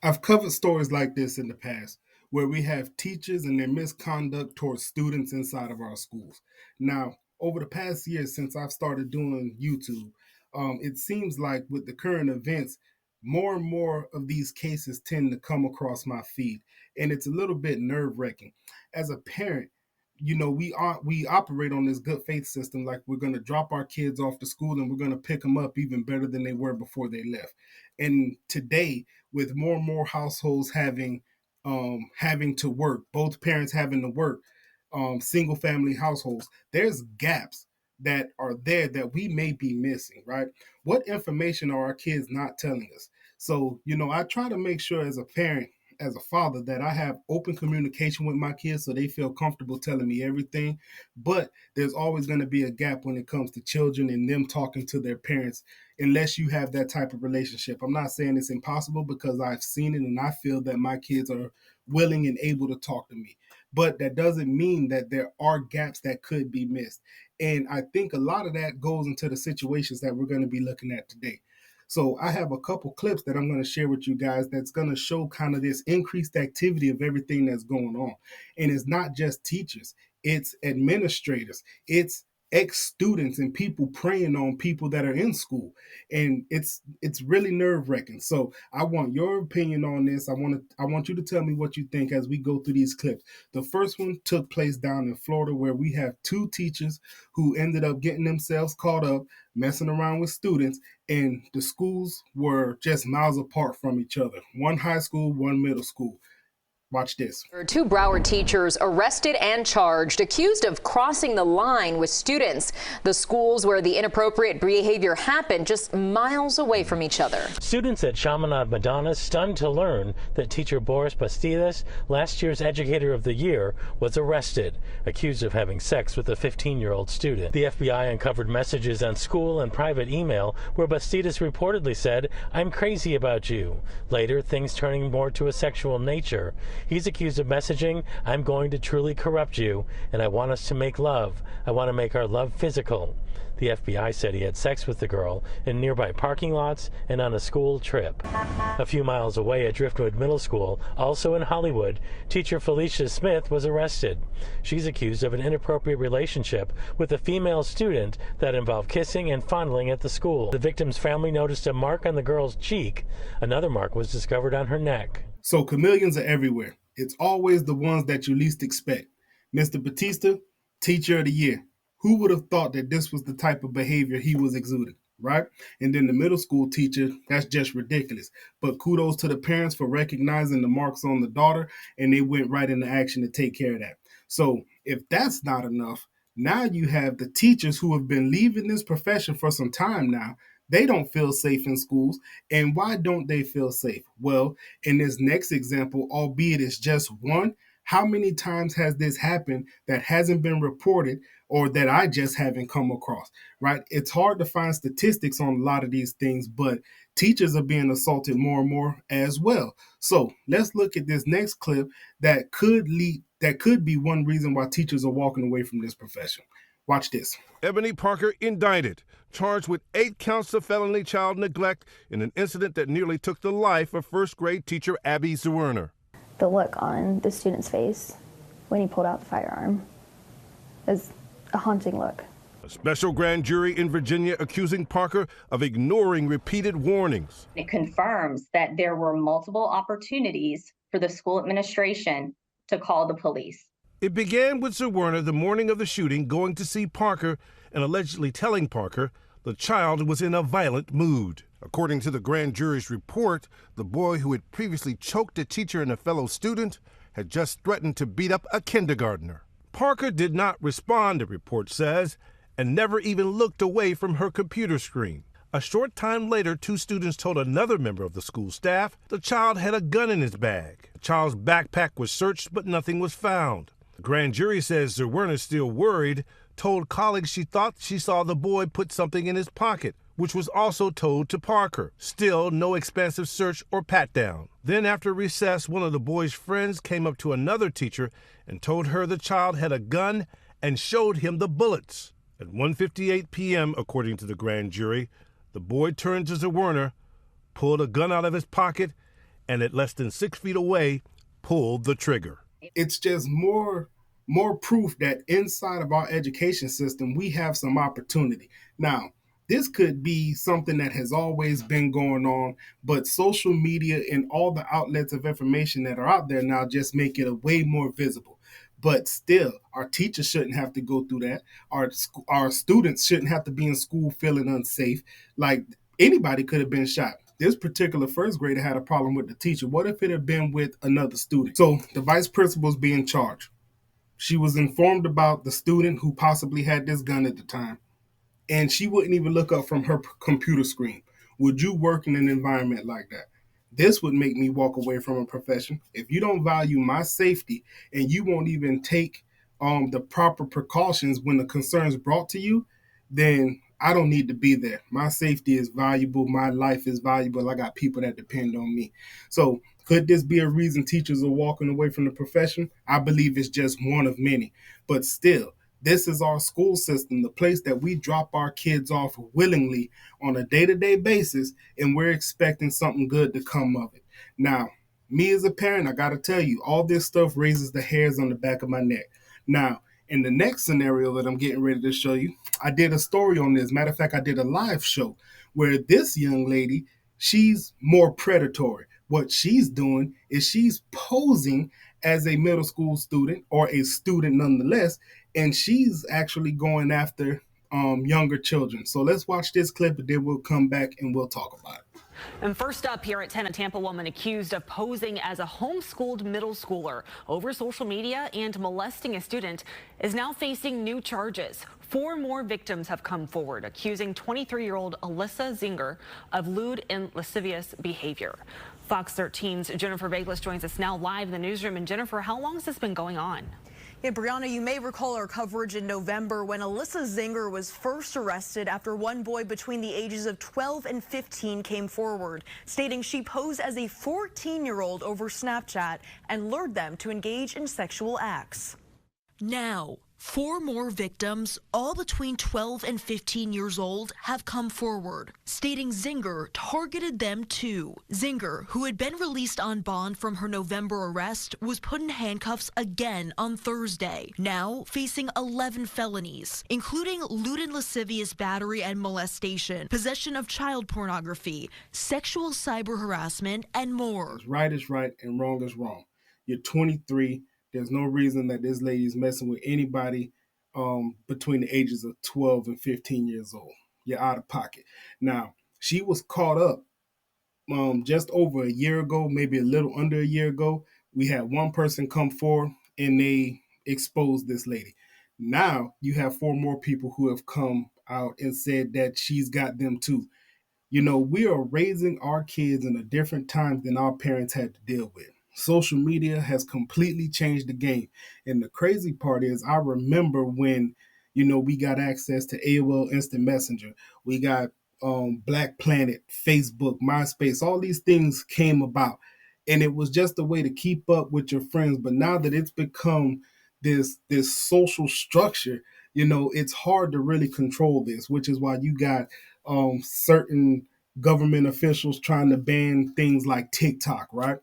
I've covered stories like this in the past where we have teachers and their misconduct towards students inside of our schools. Now, over the past year since I've started doing YouTube, it seems like with the current events, more and more of these cases tend to come across my feed, and it's a little bit nerve wracking. As a parent, we operate on this good faith system, like we're going to drop our kids off to school and we're going to pick them up even better than they were before they left. And today, with more and more households having to work, both parents having to work, single family households, there's gaps that are there that we may be missing, right? What information are our kids not telling us? So, I try to make sure as a parent, as a father, that I have open communication with my kids so they feel comfortable telling me everything. But there's always going to be a gap when it comes to children and them talking to their parents unless you have that type of relationship. I'm not saying it's impossible because I've seen it and I feel that my kids are willing and able to talk to me. But that doesn't mean that there are gaps that could be missed. And I think a lot of that goes into the situations that we're going to be looking at today. So I have a couple clips that I'm going to share with you guys that's going to show kind of this increased activity of everything that's going on. And it's not just teachers, it's administrators, it's ex-students and people preying on people that are in school. And it's really nerve-wracking. So I want your opinion on this. I want you to tell me what you think as we go through these clips. The first one took place down in Florida where we have two teachers who ended up getting themselves caught up messing around with students, and the schools were just miles apart from each other. One high school, one middle school. Watch this. Two Broward teachers arrested and charged, accused of crossing the line with students. The schools where the inappropriate behavior happened just miles away from each other. Students at Chaminade Madonna stunned to learn that teacher Boris Bastidas, last year's Educator of the Year, was arrested, accused of having sex with a 15-year-old student. The FBI uncovered messages on school and private email where Bastidas reportedly said, "I'm crazy about you." Later, things turning more to a sexual nature. He's accused of messaging, "I'm going to truly corrupt you, and I want us to make love. I want to make our love physical." The FBI said he had sex with the girl in nearby parking lots and on a school trip. A few miles away at Driftwood Middle School, also in Hollywood, teacher Felicia Smith was arrested. She's accused of an inappropriate relationship with a female student that involved kissing and fondling at the school. The victim's family noticed a mark on the girl's cheek. Another mark was discovered on her neck. So chameleons are everywhere. It's always the ones that you least expect. Mr. Batista, Teacher of the Year. Who would have thought that this was the type of behavior he was exuding, right? And then the middle school teacher, that's just ridiculous. But kudos to the parents for recognizing the marks on the daughter, and they went right into action to take care of that. So if that's not enough, now you have the teachers who have been leaving this profession for some time now. They don't feel safe in schools. And why don't they feel safe? Well, in this next example, albeit it's just one, how many times has this happened that hasn't been reported or that I just haven't come across, right? It's hard to find statistics on a lot of these things, but teachers are being assaulted more and more as well. So let's look at this next clip that could be one reason why teachers are walking away from this profession. Watch this. Ebony Parker indicted, charged with 8 counts of felony child neglect in an incident that nearly took the life of first-grade teacher Abby Zwerner. The look on the student's face when he pulled out the firearm is a haunting look. A special grand jury in Virginia accusing Parker of ignoring repeated warnings. It confirms that there were multiple opportunities for the school administration to call the police. It began with Zwerner the morning of the shooting going to see Parker and allegedly telling Parker the child was in a violent mood. According to the grand jury's report, the boy who had previously choked a teacher and a fellow student had just threatened to beat up a kindergartner. Parker did not respond, the report says, and never even looked away from her computer screen. A short time later, 2 students told another member of the school staff the child had a gun in his bag. The child's backpack was searched, but nothing was found. The grand jury says Zwerner, still worried, told colleagues she thought she saw the boy put something in his pocket, which was also told to Parker. Still, no expansive search or pat-down. Then after recess, one of the boy's friends came up to another teacher and told her the child had a gun and showed him the bullets. At 1:58 p.m., according to the grand jury, the boy turned to Zwerner, pulled a gun out of his pocket, and at less than 6 feet away, pulled the trigger. It's just more proof that inside of our education system, we have some opportunity. Now, this could be something that has always been going on, but social media and all the outlets of information that are out there now just make it a way more visible. But still, our teachers shouldn't have to go through that. Our students shouldn't have to be in school feeling unsafe. Like, anybody could have been shot. This particular first grader had a problem with the teacher. What if it had been with another student? So the vice principal is being charged. She was informed about the student who possibly had this gun at the time, and she wouldn't even look up from her computer screen. Would you work in an environment like that? This would make me walk away from a profession. If you don't value my safety and you won't even take the proper precautions when the concern is brought to you, then I don't need to be there. My safety is valuable. My life is valuable. I got people that depend on me. So could this be a reason teachers are walking away from the profession? I believe it's just one of many. But still, this is our school system, the place that we drop our kids off willingly on a day-to-day basis, and we're expecting something good to come of it. Now, me as a parent, I got to tell you, all this stuff raises the hairs on the back of my neck. Now, in the next scenario that I'm getting ready to show you, I did a story on this. Matter of fact, I did a live show where this young lady, she's more predatory. What she's doing is she's posing as a middle school student or a student nonetheless, and she's actually going after younger children. So let's watch this clip, and then we'll come back and we'll talk about it. And first up here at 10, a Tampa woman accused of posing as a homeschooled middle schooler over social media and molesting a student is now facing new charges. 4 more victims have come forward accusing 23-year-old Alyssa Zinger of lewd and lascivious behavior. Fox 13's Jennifer Baglis joins us now live in the newsroom. And Jennifer, how long has this been going on? Yeah, Brianna, you may recall our coverage in November when Alyssa Zinger was first arrested after one boy between the ages of 12 and 15 came forward, stating she posed as a 14-year-old over Snapchat and lured them to engage in sexual acts. Now, 4 more victims, all between 12 and 15 years old, have come forward, stating Zinger targeted them too. Zinger, who had been released on bond from her November arrest, was put in handcuffs again on Thursday, now facing 11 felonies, including lewd and lascivious battery and molestation, possession of child pornography, sexual cyber harassment, and more. Right is right and wrong is wrong. You're 23. There's no reason that this lady is messing with anybody between the ages of 12 and 15 years old. You're out of pocket. Now, she was caught up just over a year ago, maybe a little under a year ago. We had one person come forward and they exposed this lady. Now you have 4 more people who have come out and said that she's got them too. You know, we are raising our kids in a different time than our parents had to deal with. Social media has completely changed the game. And the crazy part is, I remember when, we got access to AOL Instant Messenger. We got Black Planet, Facebook, MySpace, all these things came about. And it was just a way to keep up with your friends. But now that it's become this social structure, it's hard to really control this, which is why you got certain government officials trying to ban things like TikTok, right?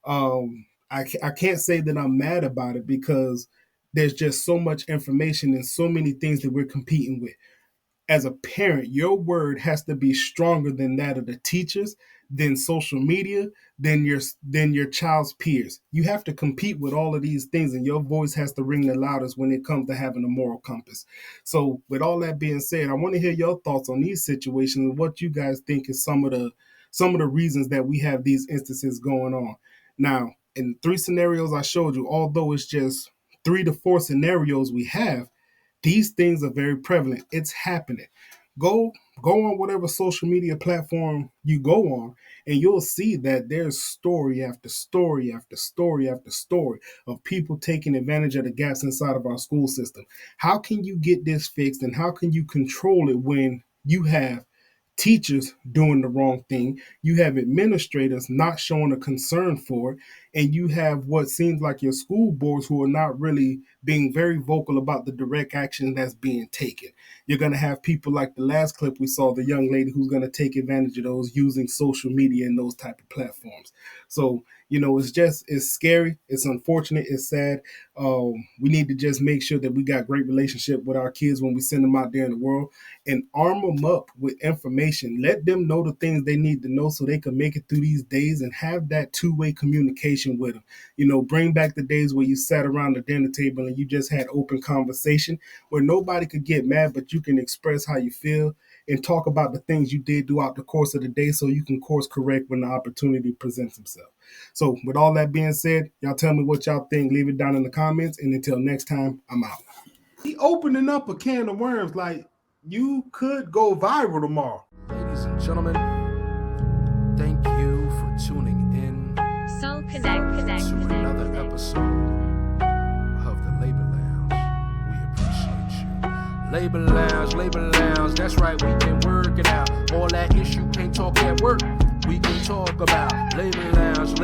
I can't say that I'm mad about it because there's just so much information and so many things that we're competing with. As a parent, your word has to be stronger than that of the teachers, than social media, than your child's peers. You have to compete with all of these things, and your voice has to ring the loudest when it comes to having a moral compass. So with all that being said, I want to hear your thoughts on these situations and what you guys think is some of the reasons that we have these instances going on. Now, in the 3 scenarios I showed you, although it's just 3 to 4 scenarios we have, these things are very prevalent. It's happening. Go on whatever social media platform you go on, and you'll see that there's story after story after story after story of people taking advantage of the gaps inside of our school system. How can you get this fixed, and how can you control it when you have teachers doing the wrong thing, you have administrators not showing a concern for it, and you have what seems like your school boards who are not really being very vocal about the direct action that's being taken. You're going to have people like the last clip we saw, the young lady who's going to take advantage of those using social media and those type of platforms. So, it's scary. It's unfortunate. It's sad. We need to just make sure that we got great relationship with our kids when we send them out there in the world, and arm them up with information. Let them know the things they need to know so they can make it through these days, and have that two-way communication with them. Bring back the days where you sat around the dinner table and you just had open conversation where nobody could get mad, but you can express how you feel and talk about the things you did throughout the course of the day so you can course correct when the opportunity presents itself. So with all that being said, y'all tell me what y'all think. Leave it down in the comments. And until next time, I'm out. He opening up a can of worms like you could go viral tomorrow. Ladies and gentlemen, thank you for tuning in to another episode of the Labor Lounge. We appreciate you. Labor Lounge, that's right, we can work it out. All that issue can't talk at work, we can talk about. Labor Lounge,